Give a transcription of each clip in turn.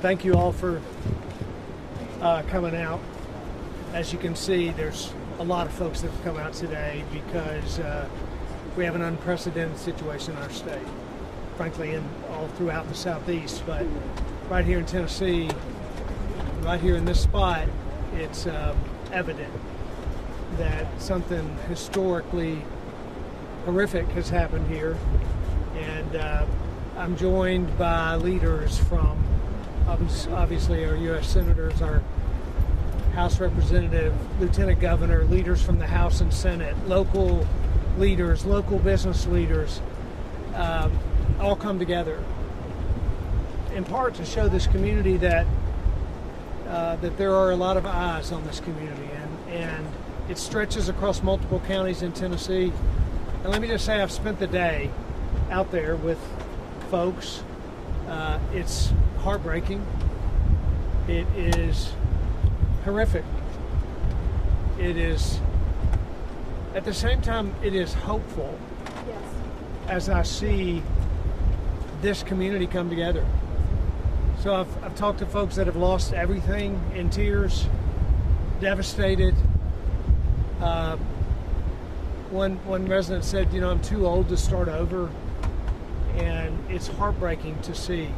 thank you all for coming out. As you can see, there's a lot of folks that have come out today because we have an unprecedented situation in our state, frankly, all throughout the Southeast. But right here in Tennessee, right here in this spot, it's evident that something historically horrific has happened here. And I'm joined by leaders from, obviously, our U.S. senators, our House Representative, Lieutenant Governor, leaders from the House and Senate, local leaders, local business leaders, all come together, in part to show this community that that there are a lot of eyes on this community, and it stretches across multiple counties in Tennessee. And let me just say, I've spent the day out there with folks. It's heartbreaking. It is horrific. It is, at the same time, it is hopeful. Yes. As I see this community come together. So I've talked to folks that have lost everything, in tears, devastated. One resident said, you know, I'm too old to start over. And it's heartbreaking to see.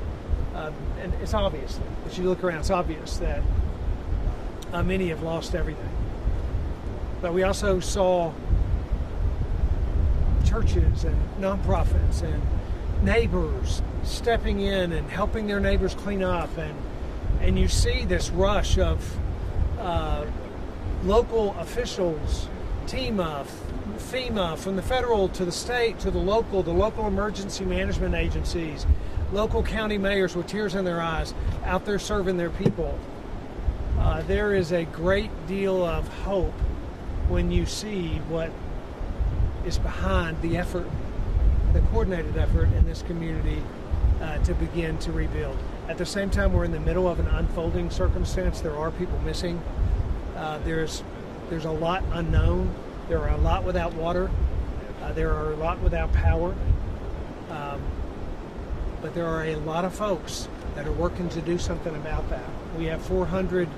And it's obvious, as you look around, it's obvious that many have lost everything. But we also saw churches and nonprofits and neighbors stepping in and helping their neighbors clean up. And you see this rush of local officials, TEMA, FEMA, from the federal to the state to the local emergency management agencies, local county mayors with tears in their eyes out there serving their people. There is a great deal of hope when you see what is behind the effort, the coordinated effort in this community to begin to rebuild. At the same time, we're in the middle of an unfolding circumstance. There are people missing. There's a lot unknown. There are a lot without water. There are a lot without power. But there are a lot of folks that are working to do something about that. We have 400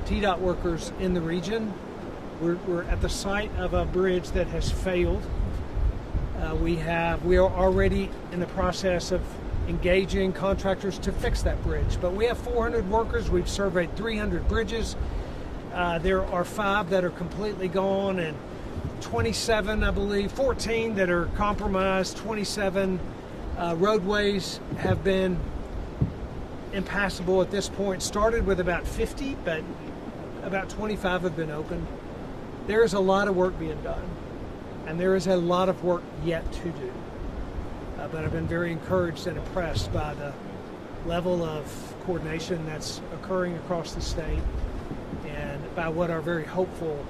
TDOT workers in the region. We're at the site of a bridge that has failed. We are already in the process of engaging contractors to fix that bridge. But we have 400 workers. We've surveyed 300 bridges. There are 5 that are completely gone, and 27, I believe, 14 that are compromised. 27 roadways have been impassable at this point. Started with about 50, but about 25 have been opened. There is a lot of work being done, and there is a lot of work yet to do. But I've been very encouraged and impressed by the level of coordination that's occurring across the state, and by what are very hopeful,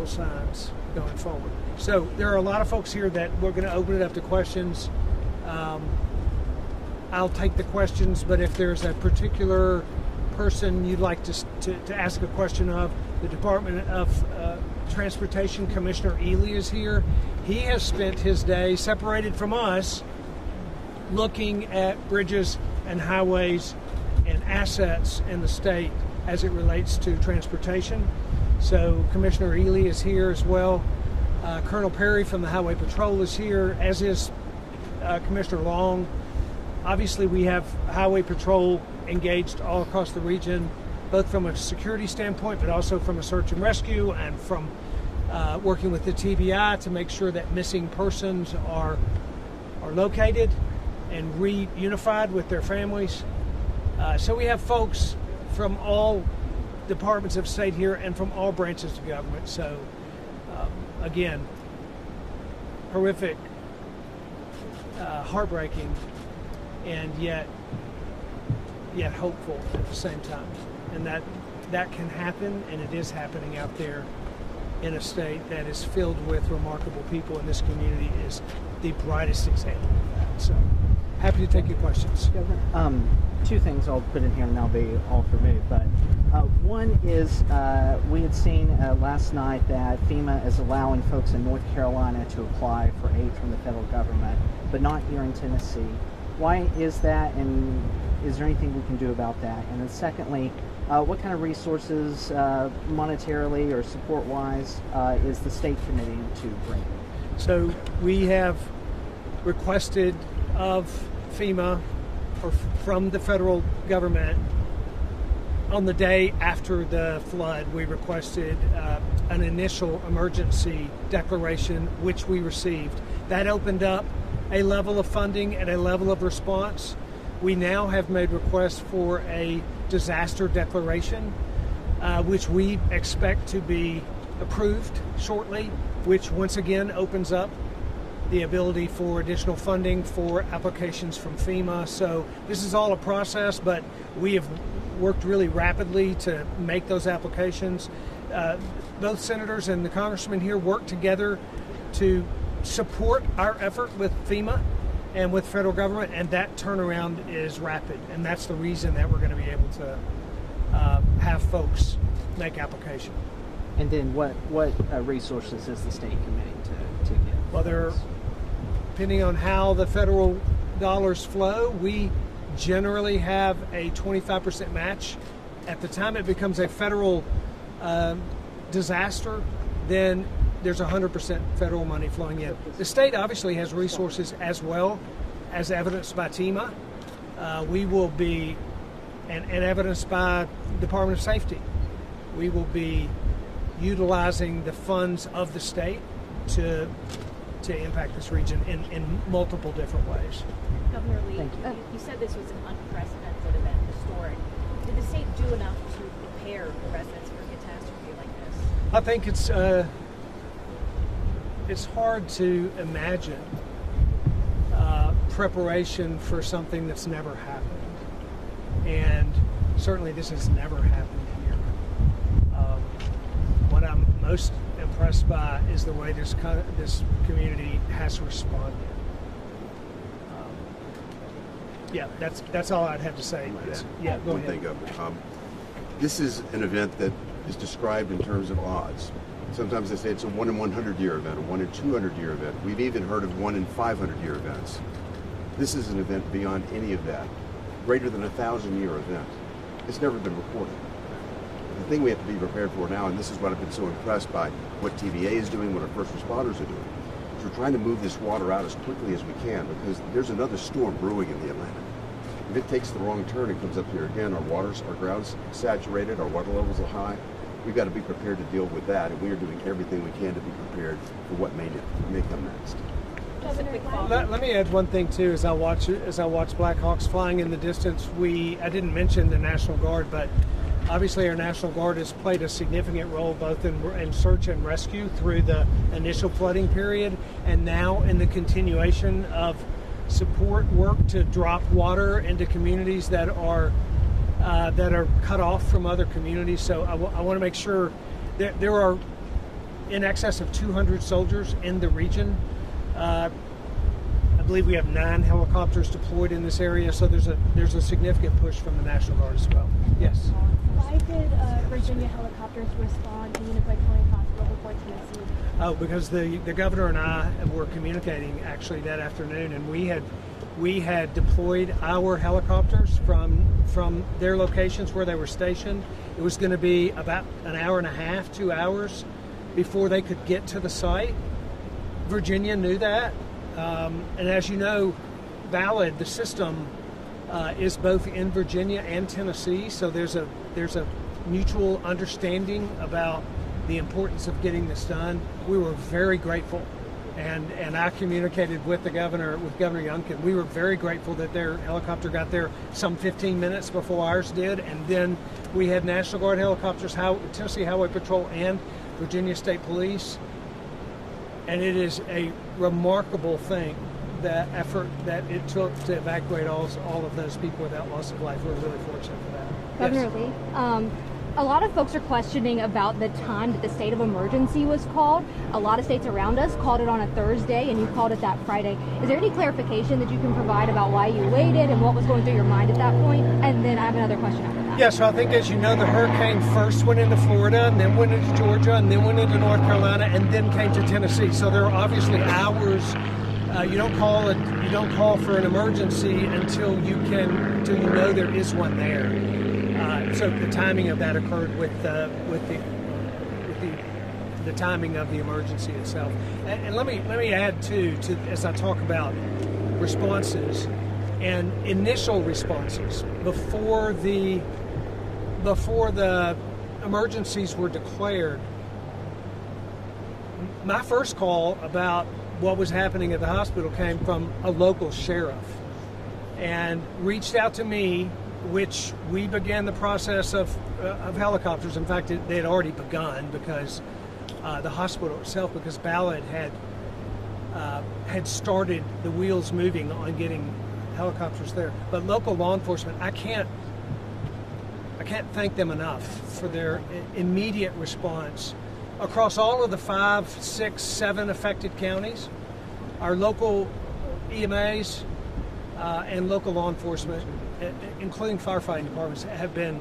signs going forward. So there are a lot of folks here that we're going to open it up to questions. I'll take the questions, but if there's a particular person you'd like to ask a question of, the Department of Transportation Commissioner Ely is here. He has spent his day separated from us looking at bridges and highways and assets in the state as it relates to transportation. So Commissioner Ely is here as well. Colonel Perry from the Highway Patrol is here, as is Commissioner Long. Obviously, we have Highway Patrol engaged all across the region, both from a security standpoint, but also from a search and rescue, and from working with the TBI to make sure that missing persons are located and reunified with their families. So we have folks from all departments of state here and from all branches of government. So again, horrific, heartbreaking, and yet hopeful at the same time. And that can happen, and it is happening out there in a state that is filled with remarkable people, and this community is the brightest example of that. So happy to take your questions. Two things I'll put in here, and that'll be all for me. But one is we had seen last night that FEMA is allowing folks in North Carolina to apply for aid from the federal government, but not here in Tennessee. Why is that, and is there anything we can do about that? And then secondly, what kind of resources, monetarily or support-wise, is the state committing to bring? So we have requested of FEMA or from the federal government on the day after the flood, we requested an initial emergency declaration, which we received. That opened up a level of funding and a level of response. We now have made requests for a disaster declaration, which we expect to be approved shortly, which once again opens up the ability for additional funding for applications from FEMA. So this is all a process, but we have worked really rapidly to make those applications. Both senators and the congressman here work together to support our effort with FEMA and with federal government, and that turnaround is rapid, and that's the reason that we're going to be able to have folks make application. And then what resources is the state committing to give? Well, depending on how the federal dollars flow, we generally have a 25% match. At the time it becomes a federal disaster, then there's 100% federal money flowing in. The state obviously has resources as well, as evidenced by TEMA. We will be, and evidenced by Department of Safety, we will be utilizing the funds of the state to impact this region in multiple different ways. Governor Lee, you said this was an unprecedented event, historic. Did the state do enough to prepare the residents for a catastrophe like this? I think it's hard to imagine preparation for something that's never happened, and certainly this has never happened here. What I'm most impressed by is the way this community has responded. Yeah, that's all I'd have to say. Yeah, go one ahead. thing, Governor. This is an event that is described in terms of odds. Sometimes they say it's a 1 in 100-year event, a 1 in 200-year event. We've even heard of 1 in 500-year events. This is an event beyond any of that, greater than a 1,000-year event. It's never been reported. The thing we have to be prepared for now, and this is what I've been so impressed by, what TVA is doing, what our first responders are doing, is we're trying to move this water out as quickly as we can, because there's another storm brewing in the Atlantic. If it takes the wrong turn and comes up here again, our ground's saturated, our water levels are high. We've got to be prepared to deal with that, and we are doing everything we can to be prepared for what may come next. Let me add one thing too. As I watch Black Hawks flying in the distance, I didn't mention the National Guard, but obviously our National Guard has played a significant role both in search and rescue through the initial flooding period, and now in the continuation of support work to drop water into communities that are cut off from other communities. So I want to make sure that there are in excess of 200 soldiers in the region. I believe we have 9 helicopters deployed in this area, so there's a significant push from the National Guard as well. Yes. Why did Virginia helicopters respond to Unified County Hospital before Tennessee? Oh, because the governor and I were communicating actually that afternoon, and we had deployed our helicopters from their locations where they were stationed. It was going to be about an hour and a half, 2 hours before they could get to the site. Virginia knew that, and as you know, VALID, the system, is both in Virginia and Tennessee, so there's a mutual understanding about the importance of getting this done. We were very grateful, and I communicated with Governor Youngkin. We were very grateful that their helicopter got there some 15 minutes before ours did, and then we had National Guard helicopters, Tennessee Highway Patrol, and Virginia State Police. And it is a remarkable thing, that effort that it took to evacuate all of those people without loss of life. We're really fortunate for that. Governor Lee, a lot of folks are questioning about the time that the state of emergency was called. A lot of states around us called it on a Thursday, and you called it that Friday. Is there any clarification that you can provide about why you waited and what was going through your mind at that point? And then I have another question after that. Yeah, so I think, as you know, the hurricane first went into Florida, and then went into Georgia, and then went into North Carolina, and then came to Tennessee. So there are obviously hours You don't call for an emergency until you know there is one there. So the timing of that occurred with the timing of the emergency itself. And let me add too, as I talk about responses and initial responses before the emergencies were declared. My first call about what was happening at the hospital came from a local sheriff and reached out to me, which we began the process of helicopters. In fact, they had already begun because the hospital itself, because Ballard had started the wheels moving on getting helicopters there. But local law enforcement, I can't thank them enough for their immediate response. Across all of the 5, 6, 7 affected counties, our local EMAs and local law enforcement, including firefighting departments, have been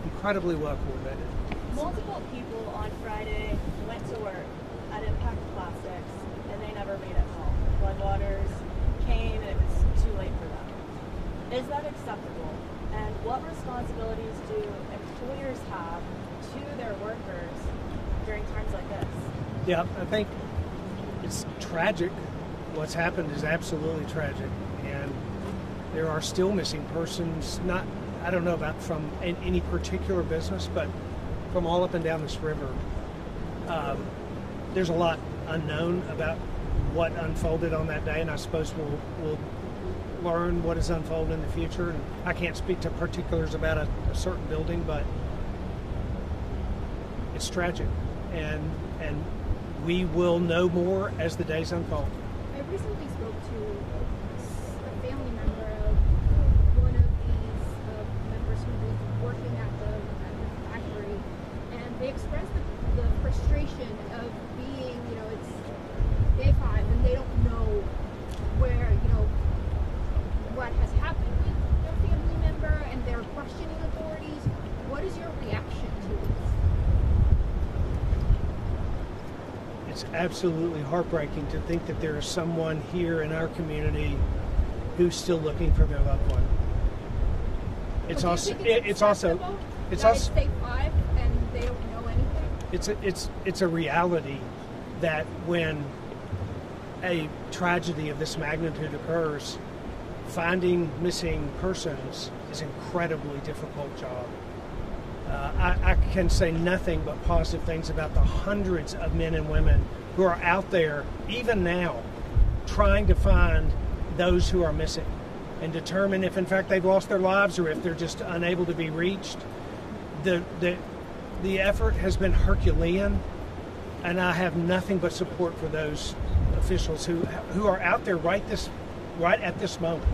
incredibly well coordinated. Multiple people on Friday went to work at Impact Plastics and they never made it home. Floodwaters came and it was too late for them. Is that acceptable? And what responsibilities do employers have to their workers during times like this? Yeah, I think it's tragic. What's happened is absolutely tragic, and there are still missing persons. I don't know about from any particular business, but from all up and down this river. There's a lot unknown about what unfolded on that day, and I suppose we'll learn what has unfolded in the future. And I can't speak to particulars about a certain building, but it's tragic, and we will know more as the days unfold. I recently spoke to a family member of one of these members who was working at the factory, and they expressed the frustration of being, it's day 5 and they don't know where, what has happened with their family member, and they're questioning authorities. What is your reaction to this? It's absolutely heartbreaking to think that there is someone here in our community who's still looking for their loved one. It's also day 5 and they don't know anything. It's a reality that when a tragedy of this magnitude occurs, finding missing persons is an incredibly difficult job. I can say nothing but positive things about the hundreds of men and women who are out there, even now, trying to find those who are missing and determine if, in fact, they've lost their lives or if they're just unable to be reached. The effort has been Herculean, and I have nothing but support for those officials who are out there right at this moment,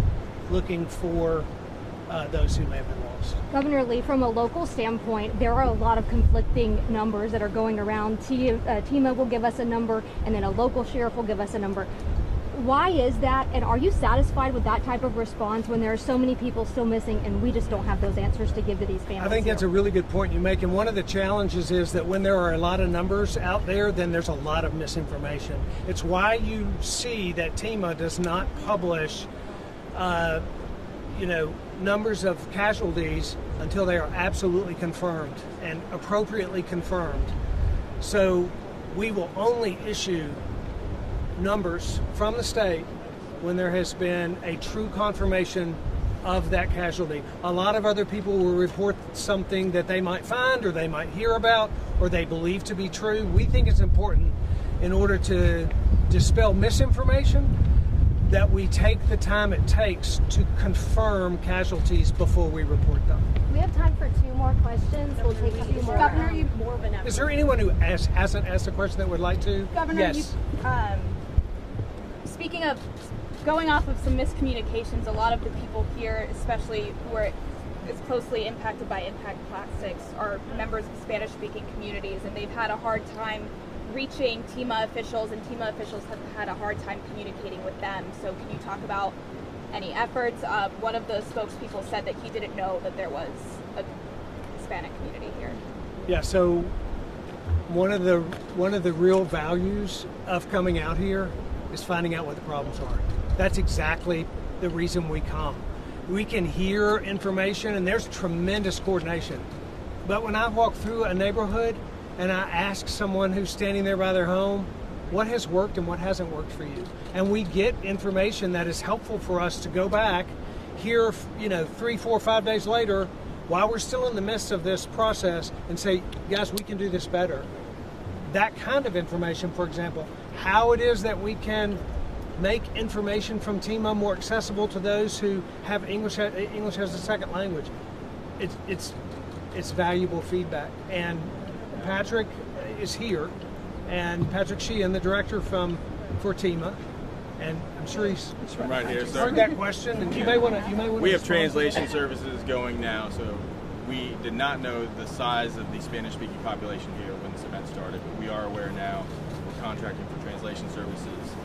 looking for those who may have been lost. Governor Lee, from a local standpoint, there are a lot of conflicting numbers that are going around. TEMA will give us a number, and then a local sheriff will give us a number. Why is that, and are you satisfied with that type of response when there are so many people still missing and we just don't have those answers to give to these families? I think that's a really good point you make, and one of the challenges is that when there are a lot of numbers out there, then there's a lot of misinformation. It's why you see that TEMA does not publish numbers of casualties until they are absolutely confirmed and appropriately confirmed. So we will only issue numbers from the state when there has been a true confirmation of that casualty. A lot of other people will report something that they might find or they might hear about or they believe to be true. We think it's important, in order to dispel misinformation, that we take the time it takes to confirm casualties before we report them. We have time for 2 more questions. We'll take a few more. Governor, you more of an Is there anyone who hasn't asked a question that would like to? Governor, yes. Speaking of going off of some miscommunications, a lot of the people here, especially who are as closely impacted by Impact Plastics, are members of Spanish-speaking communities, and they've had a hard time reaching TEMA officials, and TEMA officials have had a hard time communicating with them. So can you talk about any efforts? One of the spokespeople said that he didn't know that there was a Hispanic community here. Yeah, so one of the real values of coming out here is finding out what the problems are. That's exactly the reason we come. We can hear information, and there's tremendous coordination. But when I walk through a neighborhood and I ask someone who's standing there by their home, what has worked and what hasn't worked for you? And we get information that is helpful for us to go back here, 3, 4, 5 days later, while we're still in the midst of this process, and say, guys, we can do this better. That kind of information, for example, how it is that we can make information from TEMA more accessible to those who have English as a second language. It's valuable feedback. And Patrick is here, and Patrick Sheehan, the director for TEMA, and I'm sure he's right here, sir. heard that question. And you may want to. We have translation services going now, so we did not know the size of the Spanish-speaking population here when this event started, but we are aware now. We're contracting for translation services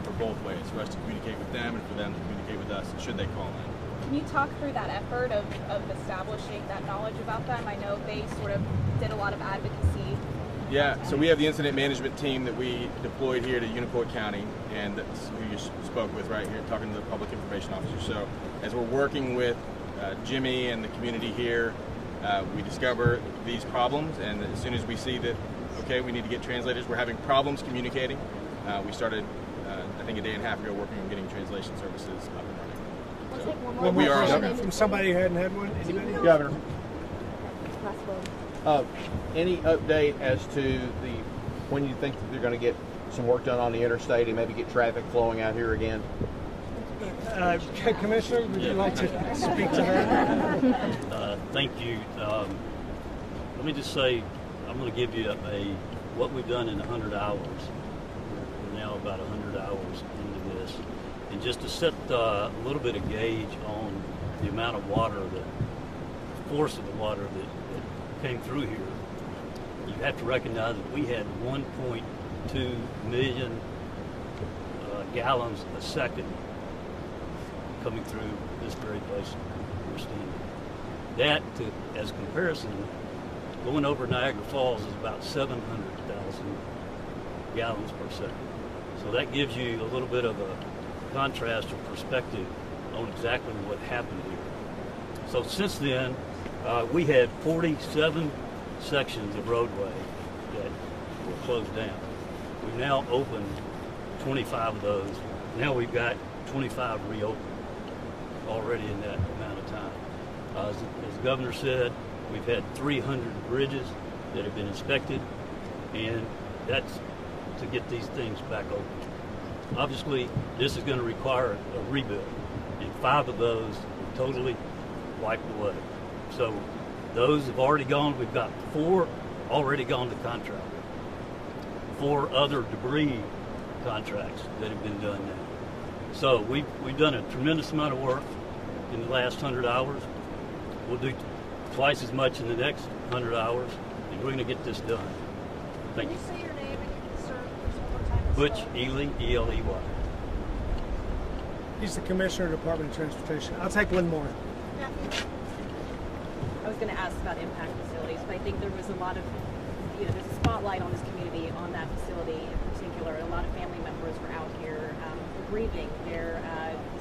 for both ways, for us to communicate with them and for them to communicate with us, should they call in. Can you talk through that effort of establishing that knowledge about them? I know they sort of did a lot of advocacy. Yeah, so we have the incident management team that we deployed here to Unicoi County, and that's who you spoke with right here, talking to the public information officer. So as we're working with Jimmy and the community here, we discover these problems, and as soon as we see that, okay, we need to get translators, we're having problems communicating, we started, I think a day and a half ago, working on getting translation services up and running. We'll take one more Well, we are question. from somebody who hadn't had one. Anybody? Governor, any update as to when you think that they're going to get some work done on the interstate and maybe get traffic flowing out here again? Commissioner, would you like to speak to that? Thank you. Let me just say, I'm going to give you what we've done in 100 hours. We're now about 100 hours into this. And just to set a little bit of gauge on the amount of water, the force of the water that came through here, you have to recognize that we had 1.2 million gallons a second coming through this very place we're standing. That, as comparison, going over Niagara Falls is about 700,000 gallons per second. So that gives you a little bit of a contrast or perspective on exactly what happened here. So since then, we had 47 sections of roadway that were closed down. We've now opened 25 of those. Now we've got 25 reopened already in that amount of time. As the governor said, we've had 300 bridges that have been inspected, and that's to get these things back open. Obviously, this is going to require a rebuild, and 5 of those are totally wiped away. So those have already gone. We've got 4 already gone to contract. 4 other debris contracts that have been done now. So we've done a tremendous amount of work in the last 100 hours. We'll do twice as much in the next 100 hours, and we're going to get this done. Thank you. Can you say your name and your concern just one more time? Butch Ely, E-L-E-Y. He's the Commissioner of the Department of Transportation. I'll take one more. I was going to ask about impact facilities, but I think there was a lot of, there's a spotlight on this community, on that facility in particular. A lot of family members were out here grieving. You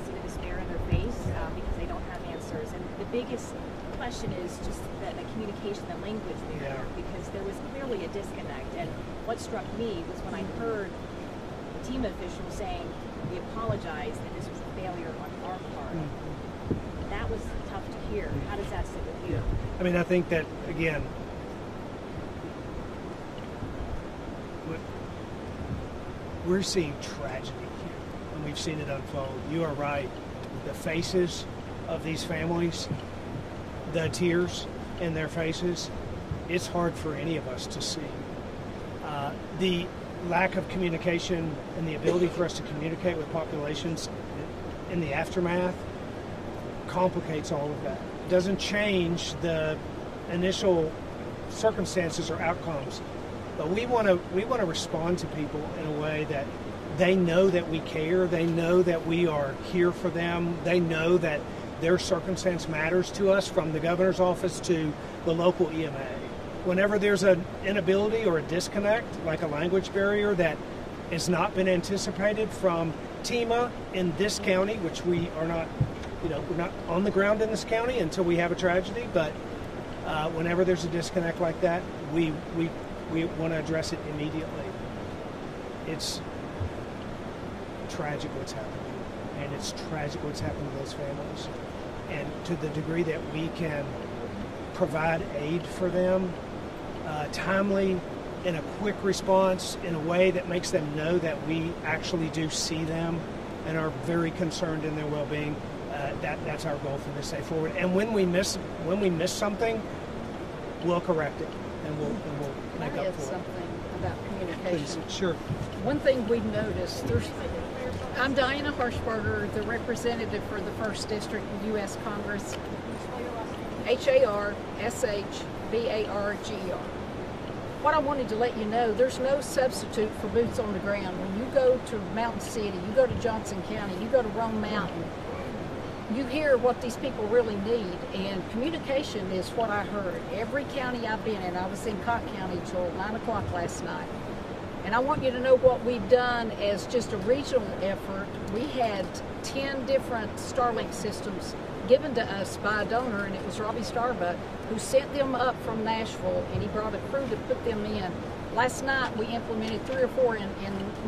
see the despair in their face because they don't have answers. And the biggest question is just the communication, the language barrier, because there was clearly a disconnect. And what struck me was when I heard TEMA officials saying, we apologize and this was a failure on our part. That was tough to hear. How does that sit with you? I mean, I think that, again, we're seeing tragedy here, and we've seen it unfold. You are right. The faces of these families, the tears in their faces, it's hard for any of us to see. The lack of communication and the ability for us to communicate with populations in the aftermath complicates all of that. It doesn't change the initial circumstances or outcomes, but we want to respond to people in a way that they know that we care, they know that we are here for them, they know that their circumstance matters to us, from the governor's office to the local EMA. Whenever there's an inability or a disconnect, like a language barrier, that has not been anticipated from TEMA in this county, which we are not, we're not on the ground in this county until we have a tragedy. But whenever there's a disconnect like that, we want to address it immediately. It's tragic what's happening, and it's tragic what's happened to those families. And to the degree that we can provide aid for them, timely, in a quick response, in a way that makes them know that we actually do see them and are very concerned in their well-being, that's our goal from this day forward. And when we miss something, we'll correct it, and we'll make up for it. Something about communication. Please, sure. One thing we've noticed, I'm Diana Harshberger, the representative for the 1st District in U.S. Congress. HARSHBARGER. What I wanted to let you know, there's no substitute for boots on the ground. When you go to Mountain City, you go to Johnson County, you go to Rome Mountain, you hear what these people really need, and communication is what I heard. Every county I've been in, I was in Cott County till 9 o'clock last night. And I want you to know what we've done as just a regional effort. We had 10 different Starlink systems given to us by a donor, and it was Robbie Starbuck who sent them up from Nashville, and he brought a crew to put them in. Last night we implemented 3 or 4 in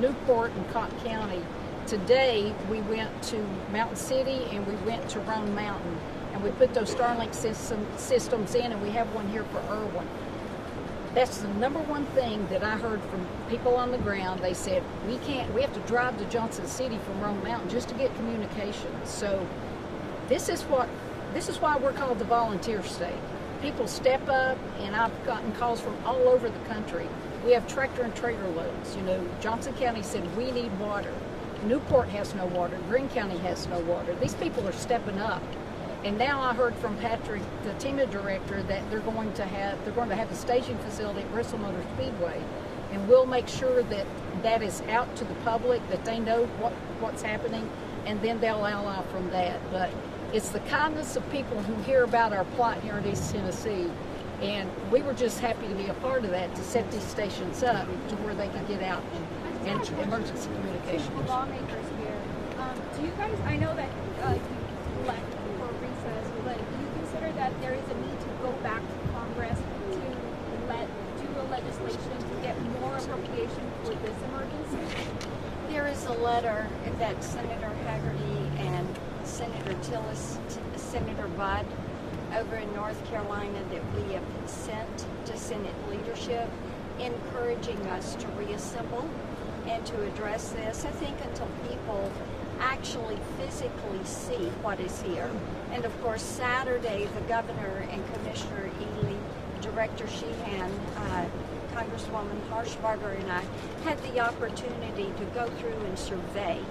Newport and Cott County. Today we went to Mountain City and we went to Roan Mountain, and we put those Starlink systems in, and we have one here for Irwin. That's the number one thing that I heard from people on the ground. They said, we have to drive to Johnson City from Rome Mountain just to get communication. So this is why we're called the volunteer state. People step up, and I've gotten calls from all over the country. We have tractor and trailer loads. Johnson County said we need water. Newport has no water. Greene County has no water. These people are stepping up. And now I heard from Patrick, the TEMA director, that they're going to have a staging facility at Bristol Motor Speedway, and we'll make sure that that is out to the public, that they know what's happening, and then they'll ally from that. But it's the kindness of people who hear about our plight here in East Tennessee, and we were just happy to be a part of that, to set these stations up to where they could get out and emergency communication. Lawmakers here, do you guys? I know that you left for recess, but do you consider that there is a need to go back to Congress to do a legislation to get more appropriation for this emergency? There is a letter that Senator Haggerty and Senator Tillis, Senator Budd over in North Carolina that we have sent to Senate leadership, encouraging us to reassemble and to address this. I think until people actually physically see what is here. And of course, Saturday, the governor and Commissioner Ely, Director Sheehan, Congresswoman Harshbarger, and I had the opportunity to go through and survey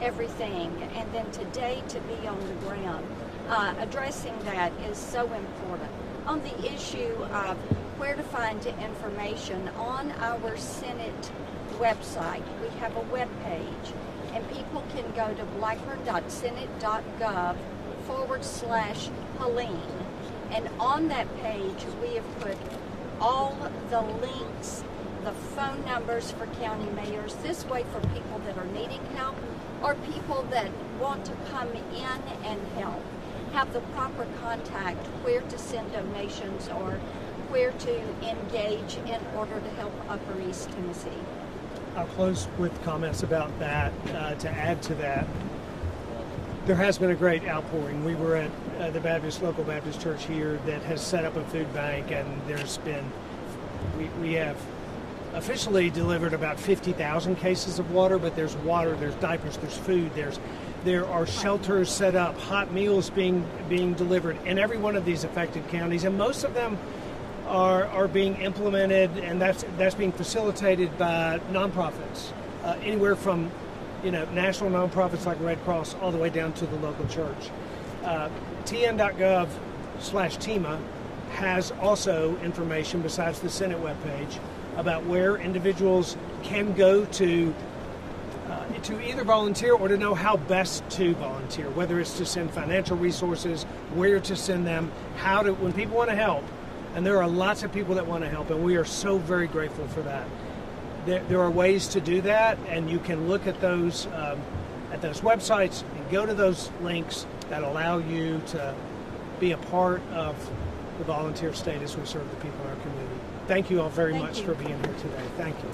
everything, and then today to be on the ground. Addressing that is so important. On the issue of where to find information, on our Senate website, we have a web page, and people can go to blackburn.senate.gov/Helene. And on that page, we have put all the links, the phone numbers for county mayors. This way, for people that are needing help or people that want to come in and help, have the proper contact, where to send donations or where to engage in order to help Upper East Tennessee. I'll close with comments about that. To add to that, there has been a great outpouring. We were at the local Baptist church here that has set up a food bank, and we have officially delivered about 50,000 cases of water, but there's water, there's diapers, there's food, there are shelters set up, hot meals being delivered in every one of these affected counties, and most of them are being implemented, and that's being facilitated by nonprofits, anywhere from national nonprofits like Red Cross all the way down to the local church. TN.gov/TEMA has also information besides the Senate webpage about where individuals can go to either volunteer or to know how best to volunteer, whether it's to send financial resources, where to send them, when people want to help. And there are lots of people that want to help, and we are so very grateful for that. there are ways to do that, and you can look at those websites and go to those links that allow you to be a part of the volunteer state as we serve the people in our community. Thank you all very much for being here today. Thank you.